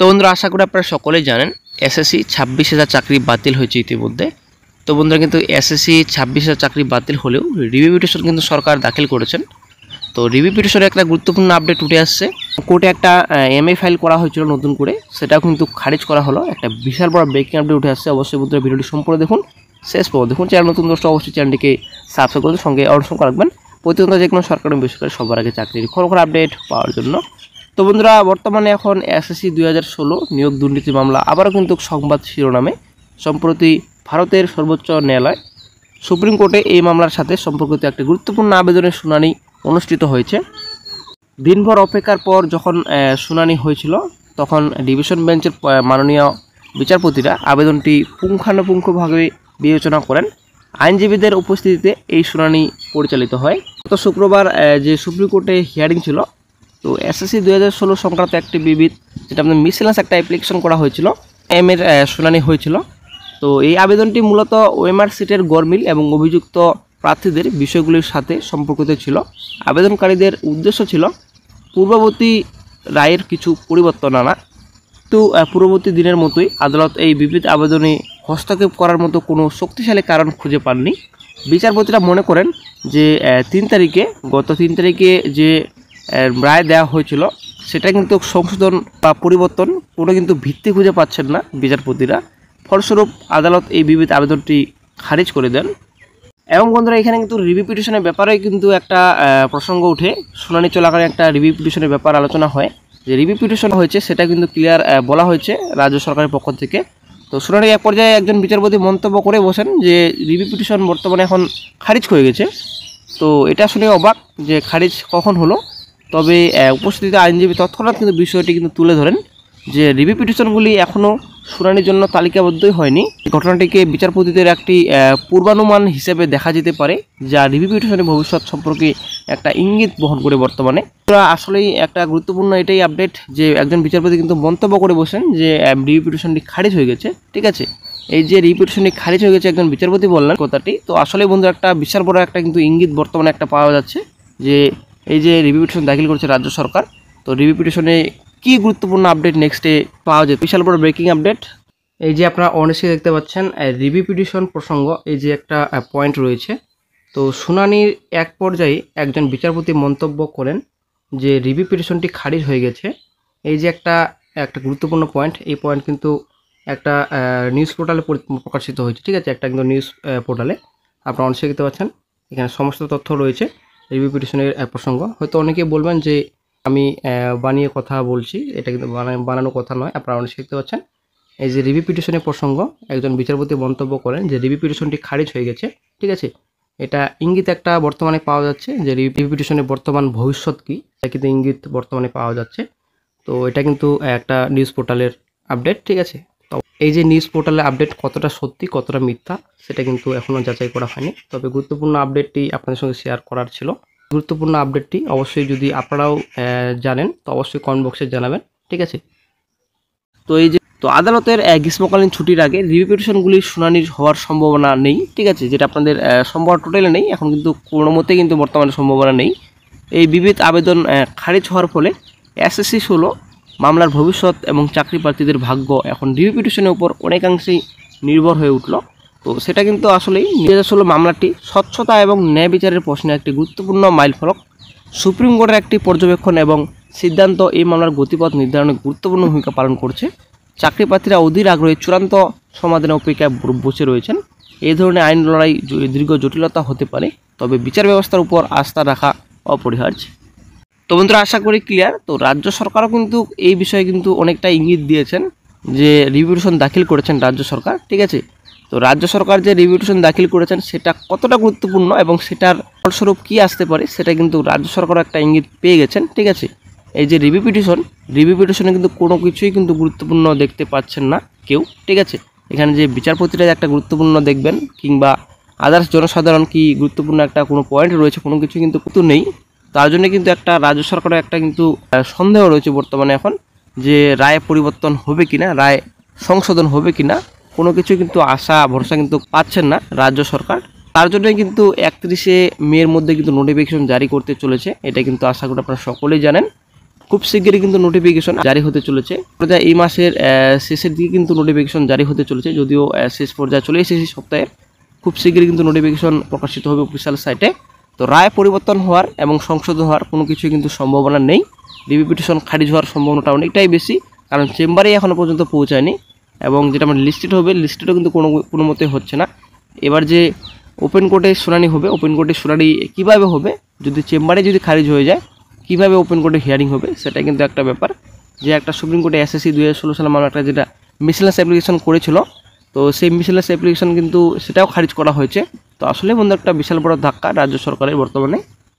তো বন্ধুরা আশা করি আপনারা সকলেই জানেন এসএসসি 26,000 চাকরি বাতিল হয়েছে ইতিমধ্যে। তো বন্ধুরা কিন্তু এসএসসি 26,000 চাকরি বাতিল হলেও রিভিউ পিটিশন কিন্তু সরকার দাখিল করেছেন। তো রিভিউ পিটিশনে একটা গুরুত্বপূর্ণ আপডেট উঠে আসছে। কোর্টে একটা এমএ ফাইল করা হয়েছিল নতুন করে, সেটাও কিন্তু খারিজ করা হলো। একটা বিশাল বড় ব্রেকিং আপডেট উঠে আসছে। অবশ্যই বন্ধুরা ভিডিওটি সম্পূর্ণ দেখুন, শেষ পর্যন্ত দেখুন। চ্যানেল নতুন দর্শক অবশ্যই চ্যানেলটিকে সাবস্ক্রাইব করে সঙ্গে অংশ রাখবেন প্রতিনিয়ত যে কোনো সরকারি বেসরকারি সবার আগে চাকরির খবর আপডেট পাওয়ার জন্য। তো বন্ধুরা বর্তমানে এখন এসএসসি 2016 নিয়োগ দুর্নীতি মামলা আবারও কিন্তু সংবাদ শিরোনামে। সম্প্রতি ভারতের সর্বোচ্চ ন্যায়ালয় সুপ্রিম কোর্টে এই মামলার সাথে সম্পর্কিত একটি গুরুত্বপূর্ণ আবেদনের শুনানি অনুষ্ঠিত হয়েছে। দিনভর অপেক্ষার পর যখন শুনানি হয়েছিল, তখন ডিভিশন বেঞ্চের মাননীয় বিচারপতিরা আবেদনটি পুঙ্খানুপুঙ্খভাবে বিবেচনা করেন। আইনজীবীদের উপস্থিতিতে এই শুনানি পরিচালিত হয়। গত শুক্রবার যে সুপ্রিম কোর্টে হিয়ারিং ছিল, তো এসএসসি 2016 সংক্রান্ত একটি বিবিধ যেটা আপনার মিসেলাস একটা অ্যাপ্লিকেশন করা হয়েছিল, এর শুনানি হয়েছিল। তো এই আবেদনটি মূলত ওএমআর সিটের গরমিল এবং অভিযুক্ত প্রার্থীদের বিষয়গুলির সাথে সম্পর্কিত ছিল। আবেদনকারীদের উদ্দেশ্য ছিল পূর্ববর্তী রায়ের কিছু পরিবর্তন আনা। তো পূর্ববর্তী দিনের মতোই আদালত এই বিবিধ আবেদনে হস্তক্ষেপ করার মতো কোনো শক্তিশালী কারণ খুঁজে পাননি। বিচারপতিরা মনে করেন যে গত 3 তারিখে যে রায় দেওয়া হয়েছিল, সেটা কিন্তু সংশোধন বা পরিবর্তন কোনো কিন্তু ভিত্তি খুঁজে পাচ্ছেন না বিচারপতিরা। ফলস্বরূপ আদালত এই বিবিধ আবেদনটি খারিজ করে দেন। এবং বন্ধুরা এখানে কিন্তু রিভিউ পিটিশনের ব্যাপারে কিন্তু একটা প্রসঙ্গ উঠে। শুনানি চলাকালীন একটা রিভিউ পিটিশনের ব্যাপার আলোচনা হয়। যে রিভিউ পিটিশন হয়েছে সেটা কিন্তু ক্লিয়ার বলা হয়েছে রাজ্য সরকারের পক্ষ থেকে। তো শুনানির এক পর্যায়ে একজন বিচারপতি মন্তব্য করে বসেন যে রিভিউ পিটিশন বর্তমানে এখন খারিজ হয়ে গেছে। তো এটা শুনে অবাক যে খারিজ কখন হলো। তবে উপস্থিত আইনজীবী তৎক্ষণাৎ কিন্তু বিষয়টি কিন্তু তুলে ধরেন যে রিভিউ পিটিশনগুলি এখনও শুনানির জন্য তালিকাবদ্ধই হয়নি। ঘটনাটিকে বিচারপতিদের একটি পূর্বানুমান হিসেবে দেখা যেতে পারে, যা রিভিউ পিটিশনের ভবিষ্যৎ সম্পর্কে একটা ইঙ্গিত বহন করে। বর্তমানে আসলেই একটা গুরুত্বপূর্ণ এটাই আপডেট যে একজন বিচারপতি কিন্তু মন্তব্য করে বসেন যে রিভিউ পিটিশনটি খারিজ হয়ে গেছে। ঠিক আছে, এই যে রিভিউ পিটিশনটি খারিজ হয়ে গেছে একজন বিচারপতি বললেন কথাটি। তো আসলে বন্ধু একটা বিশাল বড় একটা কিন্তু ইঙ্গিত বর্তমানে একটা পাওয়া যাচ্ছে যে এই যে রিভিউ পিটিশন দাখিল করেছে রাজ্য সরকার, তো রিভিউ পিটিশনে কি গুরুত্বপূর্ণ আপডেট নেক্সটে পাওয়া যায়। বিশাল বড় ব্রেকিং আপডেট। এই যে আপনারা অনেকে দেখতে পাচ্ছেন রিভিউ পিটিশন প্রসঙ্গ, এই যে একটা পয়েন্ট রয়েছে। তো শুনানির এক পর্যায়ে একজন বিচারপতি মন্তব্য করেন যে রিভিউ পিটিশনটি খারিজ হয়ে গেছে। এই যে একটা গুরুত্বপূর্ণ পয়েন্ট, এই পয়েন্ট কিন্তু একটা নিউজ পোর্টালে প্রকাশিত হয়েছে। ঠিক আছে, একটা কিন্তু নিউজ পোর্টালে আপনারা অনেকে দেখতে পাচ্ছেন এখানে সমস্ত তথ্য রয়েছে রিভিউ পিটিশনের প্রসঙ্গ। হয়তো অনেকে বলবেন যে আমি বানিয়ে কথা বলছি, এটা কিন্তু বানানো কথা নয়। আপনারা অনেকে দেখতে পাচ্ছেন এই যে রিভিউ পিটিশনের প্রসঙ্গ, একজন বিচারপতি মন্তব্য করেন যে রিভিউ পিটিশনটি খারিজ হয়ে গেছে। ঠিক আছে, এটা ইঙ্গিত একটা বর্তমানে পাওয়া যাচ্ছে যে রিভিউ পিটিশনের বর্তমান ভবিষ্যৎ কী, এটা কিন্তু ইঙ্গিত বর্তমানে পাওয়া যাচ্ছে। তো এটা কিন্তু একটা নিউজ পোর্টালের আপডেট। ঠিক আছে, তো এই যে নিউজ পোর্টালের আপডেট কতটা সত্যি কতটা মিথ্যা সেটা কিন্তু এখনও যাচাই করা হয়নি। তবে গুরুত্বপূর্ণ আপডেটটি আপনাদের সঙ্গে শেয়ার করার ছিল। গুরুত্বপূর্ণ আপডেটটি অবশ্যই যদি আপনারাও জানেন তো অবশ্যই কমেন্ট বক্সে জানাবেন। ঠিক আছে, তো এই যে আদালতের গ্রীষ্মকালীন ছুটির আগে রিভিউ পিটিশনগুলির শুনানির হওয়ার সম্ভাবনা নেই। ঠিক আছে, যেটা আপনাদের সম্ভাবনা টোটালি নেই, এখন কিন্তু কোনো মতেই কিন্তু বর্তমানে সম্ভাবনা নেই। এই বিবিধ আবেদন খারিজ হওয়ার ফলে এসএসসি 16 মামলার ভবিষ্যৎ এবং চাকরি প্রার্থীদের ভাগ্য এখন রিভিউ পিটিশনের উপর অনেকাংশেই নির্ভর হয়ে উঠল। তো সেটা কিন্তু আসলেই 2016 মামলাটি স্বচ্ছতা এবং ন্যায় বিচারের প্রশ্নে একটি গুরুত্বপূর্ণ মাইলফলক। সুপ্রিম কোর্টের একটি পর্যবেক্ষণ এবং সিদ্ধান্ত এই মামলার গতিপথ নির্ধারণে গুরুত্বপূর্ণ ভূমিকা পালন করছে। চাকরি প্রার্থীরা অধীর আগ্রহে চূড়ান্ত সমাধানের অপেক্ষায় বসে রয়েছেন। এই ধরনের আইন লড়াই দীর্ঘ জটিলতা হতে পারে, তবে বিচার ব্যবস্থার উপর আস্থা রাখা অপরিহার্য। তো বন্ধুরা আশা করি ক্লিয়ার। তো রাজ্য সরকারও কিন্তু এই বিষয়ে কিন্তু অনেকটা ইঙ্গিত দিয়েছেন যে রিভিউ পিটিশন দাখিল করেছেন রাজ্য সরকার। ঠিক আছে, তো রাজ্য সরকার যে রিভিউ পিটিশন দাখিল করেছেন সেটা কতটা গুরুত্বপূর্ণ এবং সেটার ফলস্বরূপ কী আসতে পারে সেটা কিন্তু রাজ্য সরকারও একটা ইঙ্গিত পেয়ে গেছেন। ঠিক আছে, এই যে রিভিউ পিটিশনে কিন্তু কোনো কিছুই কিন্তু গুরুত্বপূর্ণ দেখতে পাচ্ছেন না কেউ। ঠিক আছে, এখানে যে বিচারপতিরা একটা গুরুত্বপূর্ণ দেখবেন কিংবা আদার্স জনসাধারণ কি গুরুত্বপূর্ণ একটা কোনো পয়েন্ট রয়েছে, কোনো কিছু কিন্তু নেই। তার জন্য কিন্তু একটা রাজ্য সরকারের একটা কিন্তু সন্দেহ রয়েছে বর্তমানে এখন যে রায় পরিবর্তন হবে কিনা, রায় সংশোধন হবে কিনা, কোনো কিছু কিন্তু আশা ভরসা কিন্তু পাচ্ছেন না রাজ্য সরকার। তার জন্যই কিন্তু 31শে মের মধ্যে কিন্তু নোটিফিকেশন জারি করতে চলেছে। এটা কিন্তু আশা করি আপনারা সকলেই জানেন। খুব শীঘ্রই কিন্তু নোটিফিকেশন জারি হতে চলেছে। এই মাসের শেষের দিকে কিন্তু নোটিফিকেশন জারি হতে চলেছে, যদিও শেষ পর্যায়ে চলে এসেছে সপ্তাহে। খুব শীঘ্রই কিন্তু নোটিফিকেশন প্রকাশিত হবে অফিসিয়াল সাইটে। তো রায় পরিবর্তন হওয়ার এবং সংশোধন হওয়ার কোনো কিছুই কিন্তু সম্ভাবনা নেই। রিভিউ পিটিশন খারিজ হওয়ার সম্ভাবনাটা অনেকটাই বেশি, কারণ চেম্বারেই এখনও পর্যন্ত পৌঁছায়নি। এবং যেটা আমার লিস্টেড হবে, লিস্টেডও কিন্তু কোনো মতে হচ্ছে না। এবার যে ওপেন কোর্টে শুনানি হবে, ওপেন কোর্টে শুনানি কীভাবে হবে, যদি চেম্বারে যদি খারিজ হয়ে যায় কীভাবে ওপেন কোর্টে হিয়ারিং হবে, সেটা কিন্তু একটা ব্যাপার। যে একটা সুপ্রিম কোর্টে এসএসসি 2016 সালে মামলা একটা যেটা মিসেলেনিয়াস অ্যাপ্লিকেশন করেছিল, তো সেই মিসেলেনিয়াস অ্যাপ্লিকেশন কিন্তু সেটাও খারিজ করা হয়েছে। তো আসলে বন্ধু একটা বিশাল বড় ধাক্কা রাজ্য সরকারের বর্তমানে।